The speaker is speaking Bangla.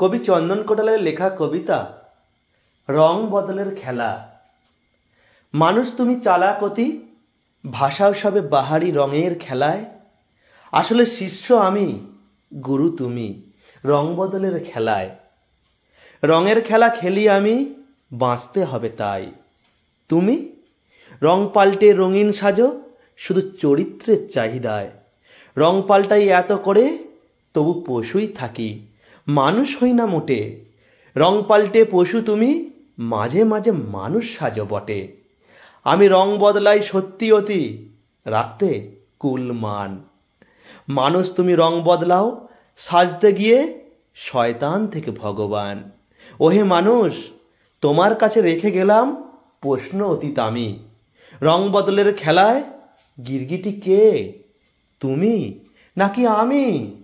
কবি চন্দন কোটালের লেখা কবিতা রং বদলের খেলা। মানুষ তুমি চালাক অতি, ভাষাও সবে বাহারি রঙের খেলায়। আসলে শিষ্য আমি, গুরু তুমি, রং বদলের খেলায়। রঙের খেলা খেলি আমি, বাঁচতে হবে তাই। তুমি রং পাল্টে রঙিন সাজো, শুধু চরিত্রের চাহিদায়। রং পাল্টাই এত করে, তবু পশুই থাকি, মানুষ হই না মোটে। রং পাল্টে পশু তুমি, মাঝে মাঝে মানুষ সাজো বটে। আমি রং বদলাই সত্যি অতি, রাখতে কুল মান। মানুষ তুমি রং বদলাও, সাজতে গিয়ে শয়তান থেকে ভগবান। ওহে মানুষ, তোমার কাছে রেখে গেলাম প্রশ্ন অতীত আমি। রং বদলের খেলায় গিরগিটি কে, তুমি নাকি আমি?